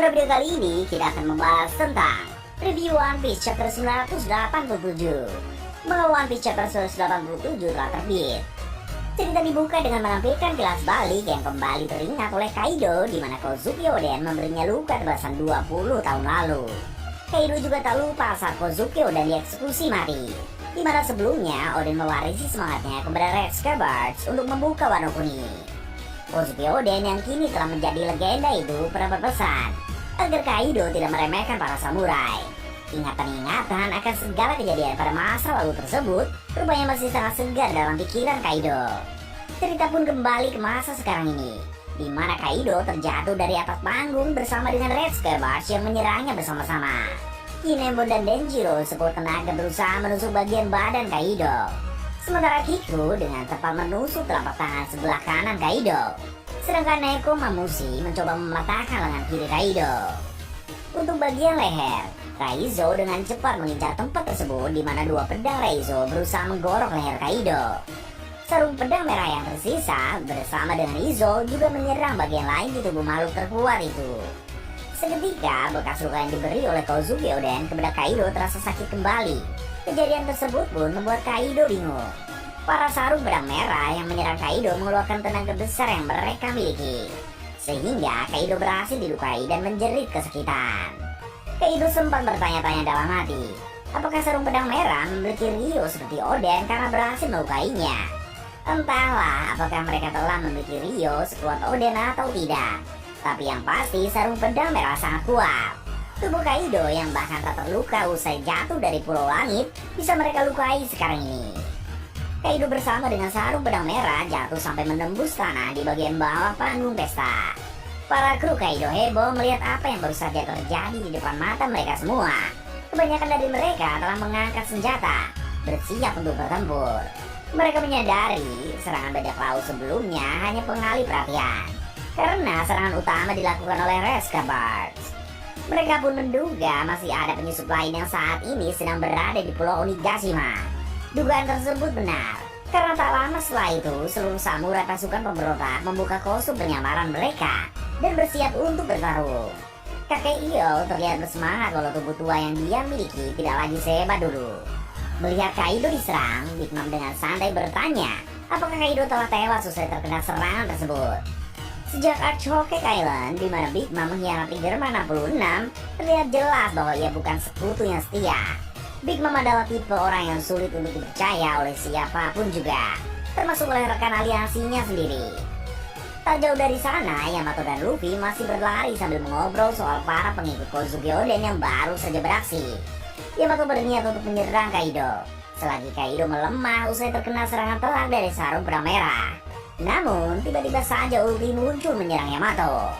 Pada video kali ini kita akan membahas tentang review One Piece chapter 987. Bahwa One Piece chapter 987 telah terbit. Cerita dibuka dengan menampilkan kilas balik yang kembali teringat oleh Kaido, di mana Kozuki Oden memberinya luka tebasan 20 tahun lalu. Kaido juga tak lupa saat Kozuki Oden dieksekusi mati, di mana sebelumnya Oden mewarisi semangatnya kepada Red Scabbers untuk membuka Wano Kuni. Kozuki Oden yang kini telah menjadi legenda itu pernah berpesan agar Kaido tidak meremehkan para samurai. Ingatan-ingatan akan segala kejadian pada masa lalu tersebut rupanya masih sangat segar dalam pikiran Kaido. Cerita pun kembali ke masa sekarang ini, di mana Kaido terjatuh dari atas panggung bersama dengan Red Scabbers yang menyerangnya bersama-sama. Kinemon dan Denjiro sekuat tenaga berusaha menusuk bagian badan Kaido, sementara Kiku dengan tepat menusuk telapak tangan sebelah kanan Kaido, sedangkan Neko Mamushi mencoba mematahkan lengan kiri Kaido. Untuk bagian leher, Raizo dengan cepat mengincar tempat tersebut, di mana dua pedang Raizo berusaha menggorok leher Kaido. Sarung pedang merah yang tersisa bersama dengan Izo juga menyerang bagian lain di tubuh makhluk terkuat itu. Seketika bekas luka yang diberi oleh Kozuki Oden kepada Kaido terasa sakit kembali. Kejadian tersebut pun membuat Kaido bingung. Para sarung pedang merah yang menyerang Kaido mengeluarkan tenaga besar yang mereka miliki, sehingga Kaido berhasil dilukai dan menjerit kesakitan. Kaido sempat bertanya-tanya dalam hati, apakah sarung pedang merah memiliki Rio seperti Oden karena berhasil melukainya. Entahlah apakah mereka telah memiliki Rio sekuat Oden atau tidak, tapi yang pasti sarung pedang merah sangat kuat. Tubuh Kaido yang bahkan tak terluka usai jatuh dari Pulau Langit bisa mereka lukai sekarang ini. Kaido bersama dengan sarung pedang merah jatuh sampai menembus tanah di bagian bawah panggung pesta. Para kru Kaido heboh melihat apa yang baru saja terjadi di depan mata mereka semua. Kebanyakan dari mereka telah mengangkat senjata, bersiap untuk bertempur. Mereka menyadari serangan bajak laut sebelumnya hanya pengalih perhatian, karena serangan utama dilakukan oleh Red Scabbers. Mereka pun menduga masih ada penyusup lain yang saat ini sedang berada di Pulau Onigashima. Dugaan tersebut benar, karena tak lama setelah itu seluruh samurai pasukan pemberontak membuka kostum penyamaran mereka dan bersiap untuk bertarung. Kakek Iyo terlihat bersemangat walau tubuh tua yang dia miliki tidak lagi sehebat dulu. Melihat Kaido diserang, Big Mom dengan santai bertanya apakah Kaido telah tewas usai terkena serangan tersebut. Sejak Arch Hokage Island, di mana Big Mom mengkhianati Germa 66, terlihat jelas bahwa ia bukan sekutu yang setia. Big Mom adalah tipe orang yang sulit untuk dipercaya oleh siapapun juga, termasuk oleh rekan aliansinya sendiri. Tak jauh dari sana, Yamato dan Luffy masih berlari sambil mengobrol soal para pengikut Kozuki Oden yang baru saja beraksi. Yamato berniat untuk menyerang Kaido, selagi Kaido melemah usai terkena serangan telak dari sarung pedang merah. Namun, tiba-tiba saja Ulti muncul menyerang Yamato.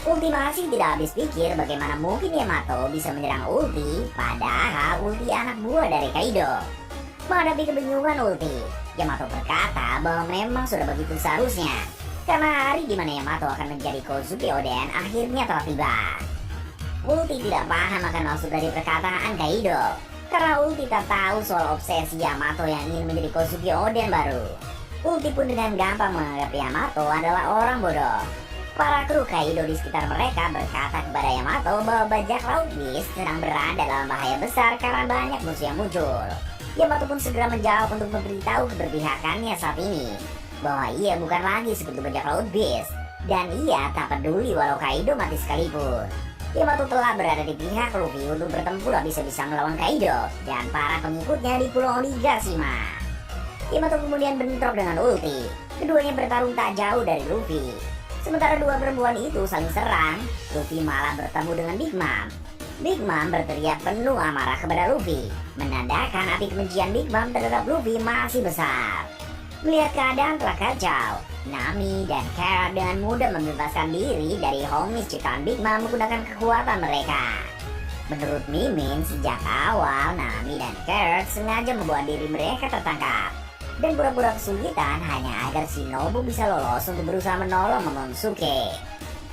Ulti masih tidak habis pikir bagaimana mungkin Yamato bisa menyerang Ulti, padahal Ulti anak buah dari Kaido. Menghadapi kebingungan Ulti, Yamato berkata bahwa memang sudah begitu seharusnya, karena hari di mana Yamato akan menjadi Kozuki Oden akhirnya telah tiba. Ulti tidak paham akan maksud dari perkataan Kaido, karena Ulti tak tahu soal obsesi Yamato yang ingin menjadi Kozuki Oden baru. Ulti pun dengan gampang menganggap Yamato adalah orang bodoh. Para kru Kaido di sekitar mereka berkata kepada Yamato bahwa bajak laut Beast sedang berada dalam bahaya besar karena banyak musuh yang muncul. Yamato pun segera menjawab untuk memberitahu keberpihakannya saat ini, bahwa ia bukan lagi sekutu bajak laut Beast, dan ia tak peduli walau Kaido mati sekalipun. Yamato telah berada di pihak Luffy untuk bertempur habis-habisan melawan Kaido dan para pengikutnya di Pulau Onigashima. Yamato kemudian bentrok dengan Ulti. Keduanya bertarung tak jauh dari Luffy. Sementara dua perempuan itu saling serang, Luffy malah bertemu dengan Big Mom. Big Mom berteriak penuh amarah kepada Luffy, menandakan api kebencian Big Mom terhadap Luffy masih besar. Melihat keadaan telah kacau, Nami dan Carrot dengan mudah membebaskan diri dari homies ciptaan Big Mom menggunakan kekuatan mereka. Menurut Mimin, sejak awal Nami dan Carrot sengaja membuat diri mereka tertangkap dan pura-pura kesulitan hanya agar Shinobu bisa lolos untuk berusaha menolong Momonosuke.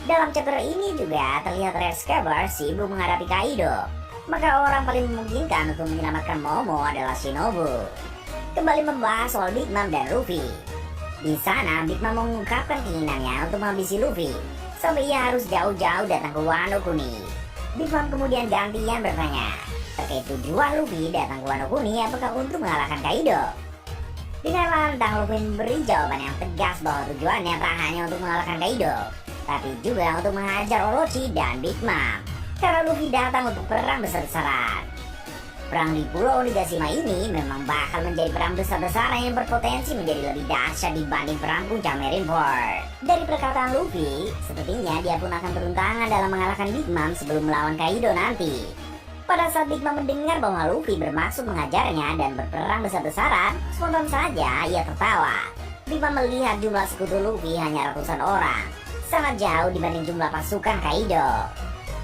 Dalam chapter ini juga terlihat Red Scabbers sibuk menghadapi Kaido, maka orang paling memungkinkan untuk menyelamatkan Momo adalah Shinobu. Kembali membahas soal Big Mom dan Luffy. Di sana, Big Mom mengungkapkan keinginannya untuk menghabisi Luffy, sampai ia harus jauh-jauh datang ke Wano Kuni. Big Mom kemudian gantian bertanya terkait tujuan Luffy datang ke Wano Kuni, apakah untuk mengalahkan Kaido. Dengan lantang Luffy memberi jawaban yang tegas bahwa tujuannya tak hanya untuk mengalahkan Kaido, tapi juga untuk menghajar Orochi dan Big Mom. Karena Luffy datang untuk perang besar-besaran. Perang di Pulau Onigashima ini memang bakal menjadi perang besar-besaran yang berpotensi menjadi lebih dahsyat dibanding perang puncak Marineford. Dari perkataan Luffy, sepertinya dia pun akan turun tangan dalam mengalahkan Big Mom sebelum melawan Kaido nanti. Pada saat Big Mom mendengar bahwa Luffy bermaksud mengajarnya dan berperang besar-besaran, spontan saja ia tertawa. Big Mom melihat jumlah sekutu Luffy hanya ratusan orang, sangat jauh dibanding jumlah pasukan Kaido.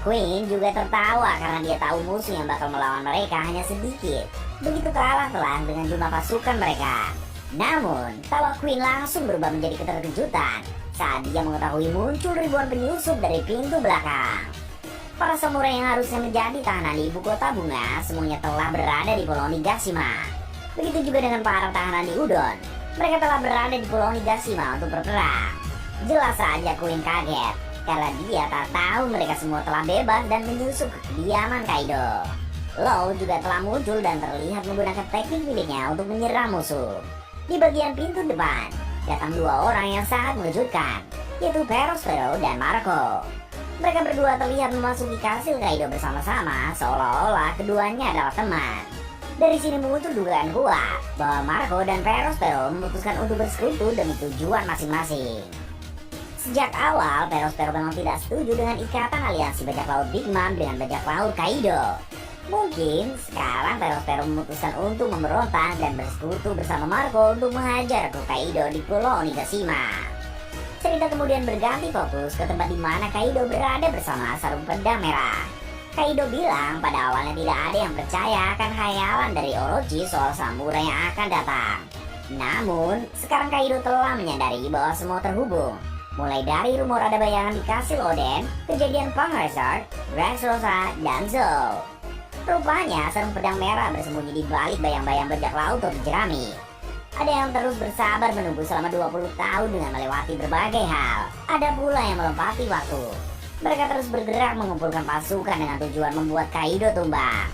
Queen juga tertawa karena dia tahu musuh yang bakal melawan mereka hanya sedikit. Begitu kalah telak dengan jumlah pasukan mereka. Namun, tawa Queen langsung berubah menjadi keterkejutan saat dia mengetahui muncul ribuan penyusup dari pintu belakang. Para samurai yang harusnya menjadi tahanan di ibu kota bunga semuanya telah berada di Pulau Onigashima. Begitu juga dengan para tahanan di Udon. Mereka telah berada di Pulau Onigashima untuk berperang. Jelas saja Queen kaget karena dia tak tahu mereka semua telah bebas dan menyusup ke kediaman Kaido. Law juga telah muncul dan terlihat menggunakan teknik miliknya untuk menyerang musuh. Di bagian pintu depan, datang dua orang yang sangat mengejutkan, yaitu Perospero dan Marco. Mereka berdua terlihat memasuki kastil Kaido bersama-sama, seolah-olah keduanya adalah teman. Dari sini muncul dugaan kuat bahwa Marco dan Perospero memutuskan untuk bersekutu demi tujuan masing-masing. Sejak awal, Perospero memang tidak setuju dengan ikatan aliansi bajak laut Big Mom dengan bajak laut Kaido. Mungkin sekarang Perospero memutuskan untuk memberontak dan bersekutu bersama Marco untuk menghajar ke Kaido di Pulau Onigashima. Cerita kemudian berganti fokus ke tempat di mana Kaido berada bersama sarung pedang merah. Kaido bilang pada awalnya tidak ada yang percaya akan khayalan dari Orochi soal samurai yang akan datang. Namun, sekarang Kaido telah menyadari bahwa semua terhubung. Mulai dari rumor ada bayangan di Kastil Oden, kejadian Punk Hazard, Dressrosa, dan Zou. Rupanya sarung pedang merah bersembunyi di balik bayang-bayang bajak laut topi jerami. Ada yang terus bersabar menunggu selama 20 tahun dengan melewati berbagai hal. Ada pula yang melompati waktu. Mereka terus bergerak mengumpulkan pasukan dengan tujuan membuat Kaido tumbang.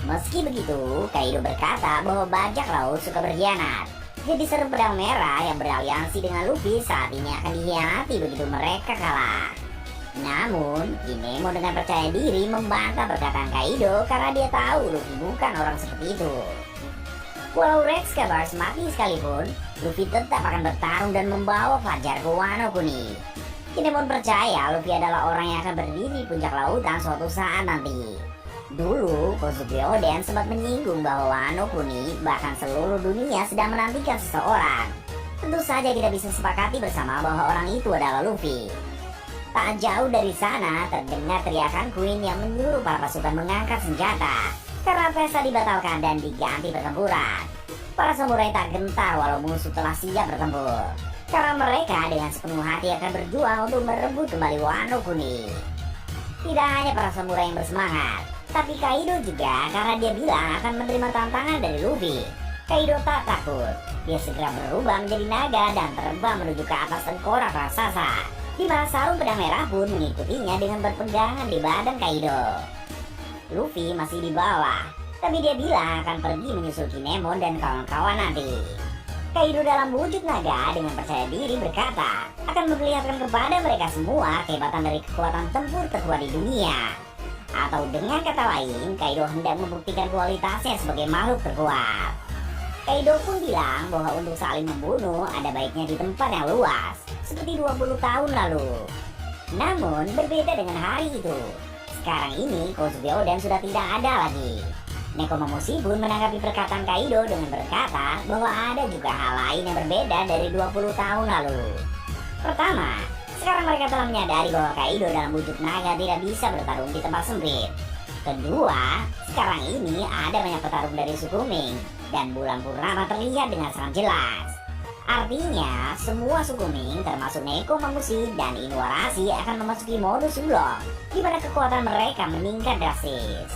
Meski begitu, Kaido berkata bahwa bajak laut suka berkhianat. Jadi sarung pedang merah yang beraliansi dengan Luffy saat ini akan dikhianati begitu mereka kalah. Namun, Kinemo dengan percaya diri membantah perkataan Kaido karena dia tahu Luffy bukan orang seperti itu. Walau Rex Cabars mati sekalipun, Luffy tetap akan bertarung dan membawa Fajar ke Wano Kuni. Kinemo percaya Luffy adalah orang yang akan berdiri di puncak lautan suatu saat nanti. Dulu, Kozuki Oden sempat menyinggung bahwa Wano Kuni, bahkan seluruh dunia sedang menantikan seseorang. Tentu saja kita bisa sepakati bersama bahwa orang itu adalah Luffy. Tak jauh dari sana, terdengar teriakan Queen yang menyuruh para pasukan mengangkat senjata karena pesta dibatalkan dan diganti pertempuran. Para samurai tak gentar walau musuh telah siap bertempur, karena mereka dengan sepenuh hati akan berjuang untuk merebut kembali Wano Kuni. Tidak hanya para samurai yang bersemangat, tapi Kaido juga karena dia bilang akan menerima tantangan dari Luffy. Kaido tak takut. Dia segera berubah menjadi naga dan terbang menuju ke atas tengkorak raksasa, di mana sarung pedang merah pun mengikutinya dengan berpegangan di badan Kaido. Luffy masih di bawah, tapi dia bilang akan pergi menyusul Kinemon dan kawan-kawan nanti. Kaido dalam wujud naga dengan percaya diri berkata akan memperlihatkan kepada mereka semua kehebatan dari kekuatan tempur terkuat di dunia. Atau dengan kata lain, Kaido hendak membuktikan kualitasnya sebagai makhluk terkuat. Kaido pun bilang bahwa untuk saling membunuh ada baiknya di tempat yang luas, seperti 20 tahun lalu. Namun berbeda dengan hari itu. Sekarang ini Kozuki Oden sudah tidak ada lagi. Nekomamushi pun menanggapi perkataan Kaido dengan berkata bahwa ada juga hal lain yang berbeda dari 20 tahun lalu. Pertama, sekarang mereka telah menyadari bahwa Kaido dalam wujud naga tidak bisa bertarung di tempat sempit. Kedua, sekarang ini ada banyak petarung dari suku Ming dan bulan purnama terlihat dengan sangat jelas. Artinya, semua suku Ming termasuk Nekomamushi dan Inuarashi akan memasuki modus ulong, di mana kekuatan mereka meningkat drastis.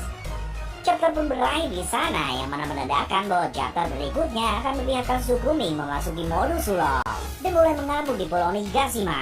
Chapter pun berakhir di sana yang mana menandakan bahwa chapter berikutnya akan membiarkan suku Ming memasuki modus ulong dan mulai mengamuk di Pulau Onigashima.